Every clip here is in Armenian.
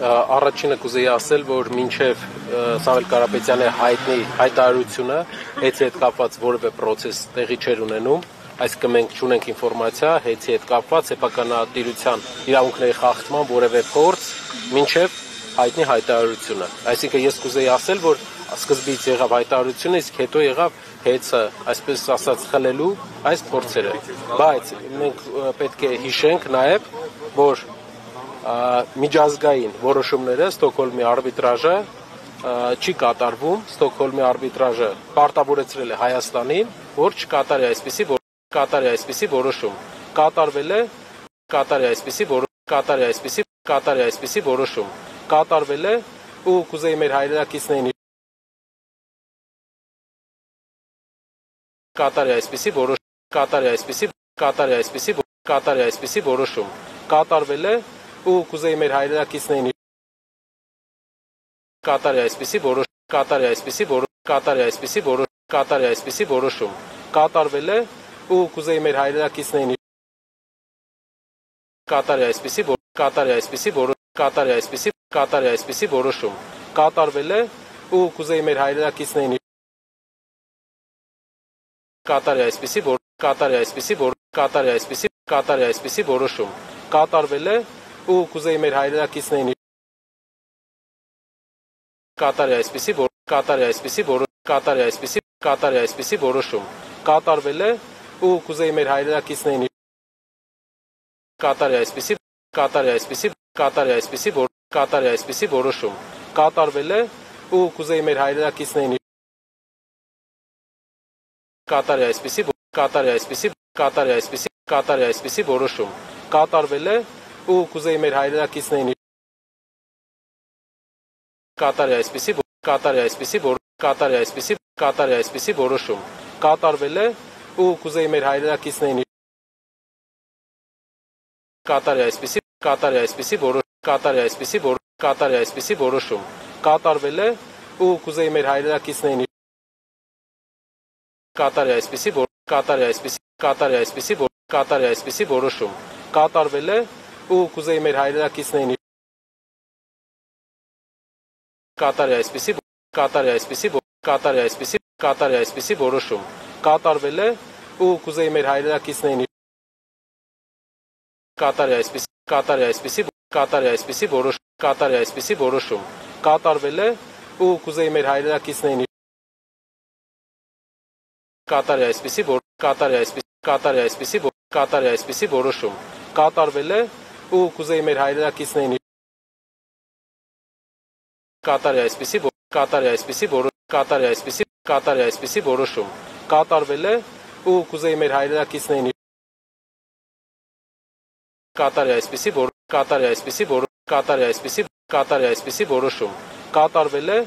Առաջինը կուզեի ասել, որ մինչև Սամվել Կարապետյանի հայտնի հայտարարությունը հետի հետ կապված որևէ process տեղի չէր ունենում, այսինքն մենք չունենք ինֆորմացիա հետի հետ կապված սեփականատիրության իրավունքների խախտման որևէ փորձ մինչև հայտնի հայտարարությունը։ Այսինքն ես կուզեի ասել, որ սկզբից եղավ հայտարարությունը, իսկ հետո եղավ հեծը, այսպես ասած, խլելու այս փորձերը։ Բայց մենք պետք է հիշենք նաև, որ միջազգային որոշումները Ստոկհոլմի արբիտրաժը չի կատարվում, Ստոկհոլմի արբիտրաժը պարտավորեցրել է Հայաստանին, որ չկատարի այսպիսի որոշում։ Կատարվել է ու կուզեի մեր հայրենակիցներին կատարի այսպիսի որոշում։ Կատարվել է ու կուզեի մեր հայրենակիցներին կատարի այսպիսի որոշում։ Կատարվել է ու կուզեի մեր հայրենակիցներին կատարի այսպիսի որոշում։ Կատարվել է ու կուզեի մեր հայրենակիցներին կատարի այսպիսի որոշում։ Կատարվել է ու կուզեի մեր հայրենակիցներին կատարի այսպիսի որոշում։ Կատարվել է ու կուզեի մեր հայրենակիցներին կատարի այսպիսի որոշում։ Կատարվել է ու կուզեի մեր հայրենակիցներին կատարի այսպիսի որոշում։ Կատարվել է ու կուզեի մեր հայրենակիցներին կատարի այսպիսի որոշում։ Կատարվել է ու կուզեի մեր հայրենակիցներին կատարի այսպիսի որոշում։ Կատարվել է ու կուզեի մեր հայրենակիցներին կատարի այսպիսի որոշում։ Կատարվել է ու կուզեի մեր հայրենակիցներին կատարի այսպիսի որոշում։ Կատարվել է ու կուզեի մեր հայրենակիցներին կատարի այսպիսի որոշում։ Կատարվել է ու կուզեի մեր հայրենակիցներին կատարի այսպիսի որոշում։ Կատարվել է ու կուզեի մեր հայրենակիցներին կատարի այսպիսի որոշում։ Կատարվել է ու կուզեի մեր հայրենակիցներին կատարի այսպիսի որոշում։ Կատարվել է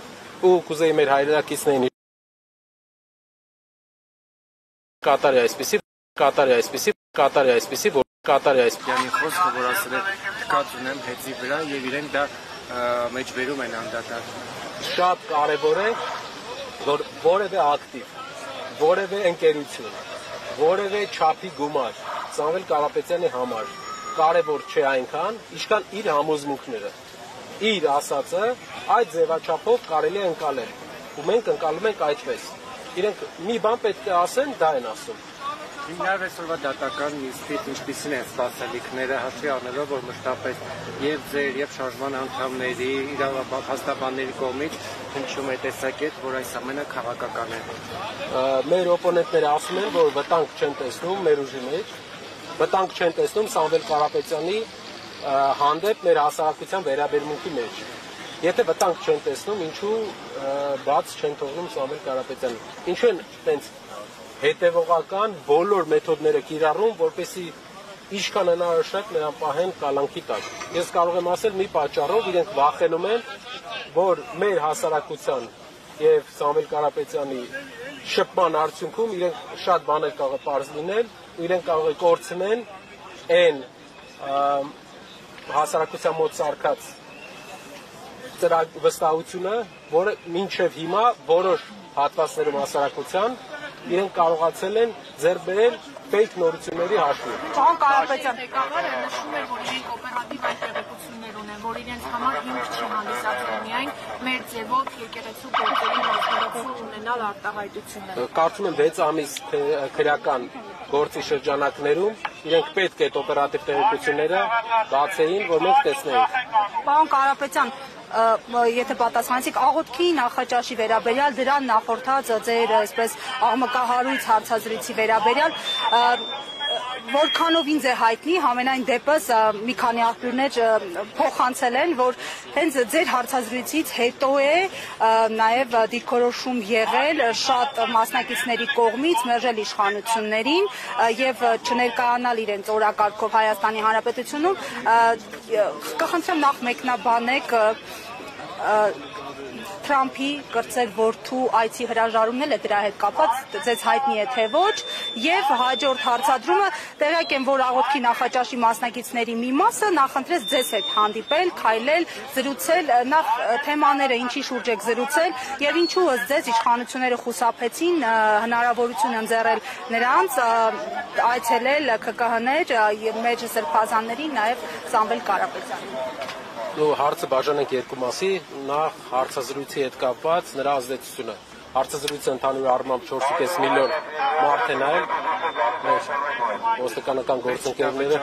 ու կուզեի մեր հայրենակիցներին կատարի այսպիսի Յանի խոսքը, որ ասել է թքած ունեմ հեծի վրա եւ իրենք դա մեջբերում են անդադար։ Շատ կարևոր է, որ որևէ ակտիվ, որևէ ընկերություն, որևէ չափի գումար Սամվել Կարապետյանի համար կարևոր չէ այնքան, ինչքան իր համոզմունքները, իր ասածը այդ ձևաչափով կարելի է ընկալել, ու մենք ընկալում ենք այդպես։ Իրենք մի բան պետք է ասեն, դա են ասում։ Հիմնարվ այսօրվա դատական նիստից ինչպիսին են սպասելիքները, հաշվի առնելով, որ մշտապես եւ ձեր եւ շարժման անդամների, հաստաբանների կողմից հնչում է տեսակետ, որ այս ամենը քաղաքական է։ Մեր օպոնենտները ասում են, որ վտանգ չեն տեսնում մեր ուժի մեջ, վտանգ չեն տեսնում Սամվել Կարապետյանի հանդեպ մեր հասարակության վերաբերմունքի մեջ։ Եթե վտանգ չեն տեսնում, ինչու բաց չեն թողնում Սամվել Կարապետյանին։ Ինչու են տենց հետևողական բոլոր մեթոդները կիրառում, որպեսզի ինչքան հնարավոր շատ նրան պահեն կալանքի տակ։ Ես կարող եմ ասել մի պատճառով իրենք վախենում են, որ մեր հասարակության եւ Սամվել Կարապետյանի շփման արդյունքում իրենք շատ բաներ կարող է պարզ լինել, ու իրենք կարող է կորցնեն այն հասարակության մոտ սարքած վստահությունը, որը մինչև հիմա որոշ հատվածներում հասարակության իրենք կարողացել են ձեռք բերել fake նորությունների հաշվին։ Պարոն Կարապետյան, ղեկավարը նշում էր, որ իրենք օպերատիվ այդ տեղեկություններ ունեն, որ իրենց համար հիմք չի հանդիսացել միայն մեր ձևով եկեղեցու գործերի ռազմավարություն ունենալ արտահայտությունը։ Կարծում եմ 6 ամիս քրեական գործի շրջանակներում իրենք պետք է այդ օպերատիվ տեղեկությունները բացեին, որ մենք տեսնեինք։ Պարոն Կարապետյան, եթե պատասխանեցիք աղոթքի նախաճաշի վերաբերյալ, դրան նախորդած ձեր այսպես աղմկահարույց հարցազրույցի վերաբերյալ, որքանով ինձ է հայտնի, համենայն դեպս մի քանի աղբյուրներ փոխանցել են, որ հենց ձեր հարցազրույցից հետո է նաև դիրքորոշում եղել շատ մասնակիցների կողմից մերժել իշխանություններին եւ չներկայանալ իրենց օրակարգով Հայաստանի Հանրապետությունում, կխնդրեմ նախ մեկնաբանեք Թրամփի կրտսեր որդու այցի հրաժարումն էլ է դրա հետ կապված, ձեզ հայտնի է թե ոչ, եւ հաջորդ հարցադրումը տեղյակ եմ, որ աղոթքի նախաճաշի մասնակիցների մի մասը նախընտրեց ձեզ հետ հանդիպել, քայլել, զրուցել, նախ թեմաները ինչի շուրջ եք զրուցել եւ ինչու ըստ ձեզ իշխանությունները խուսափեցին հնարավորություն ընձեռել նրանց այցելել ԿԿՀ-ներ մեր սրբազաններին, նաեւ Սամվել Կարապետյանին։ Հարցը բաժանենք երկու մասի, նախ հարցազրույցի հետ կապված նրա ազդեցությունը։ Հարցազրույցը ընդհանուր առմամբ 4.5 միլիոն մարդ է նայել, մեր ոստիկանական գործընկերները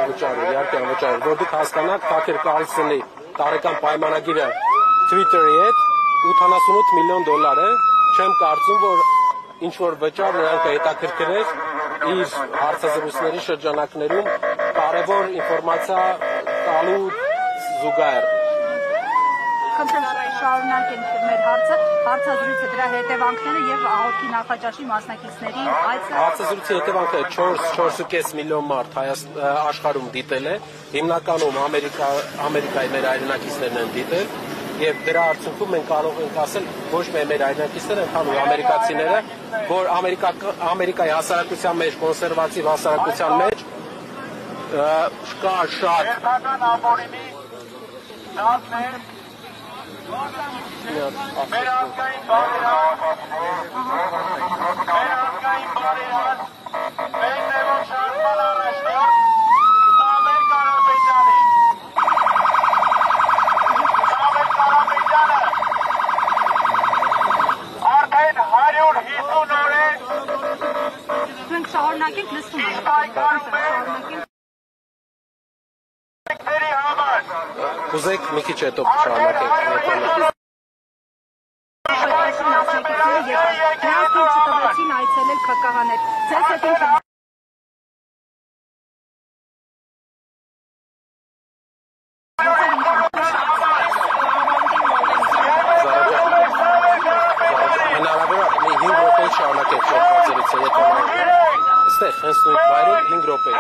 անվճարով, իհարկե անվճարով, որ դուք հասկանաք, Թաքեր Կարլսոնի տարեկան պայմանագիրը Twitter-ի հետ 88 միլիոն դոլար է, չեմ կարծում, որ ինչ-որ վճար նրանք հետաքրքրեր իր հարցազրույցների շրջանակներում կարևոր ինֆորմացիա տալու զուգահեռ։ Խնդրեմ շարունակենք մեր հարցազրույցը, դրա հետևանքները եւ աղոթքի նախաճաշի մասնակիցների այցը։ Հարցազրույցի հետևանքը 4.5 միլիոն մարդ աշխարհում դիտել է, հիմնականում Ամերիկայի մեր հայրենակիցներն են դիտել, եւ դրա արդյունքում մենք կարող ենք ասել ոչ միայն մեր հայրենակիցները, ընդհանուր ամերիկացիները, որ Ամերիկայի հասարակության մեջ, կոնսերվատիվ հասարակության մեջ կա շատ մեր ազգային բարերար, մեր նևոր շարժման առաջնորդ Սամվել Կարապետյանի։ Սամվել Կարապետյանը արդեն 150 օր է Մենք շարունակենք լսում ենք։ Ուզեք մի քիչ հետո շարունակենք։ Նրանք չտվեցին այցելել ԿԿՀ-ներ։ Ձեզ հետ ինչ է հնարավոր է 5 րոպե շարունակենք շփոթելիցը, եթե այստեղ հենց նույն վայրում 5 րոպե։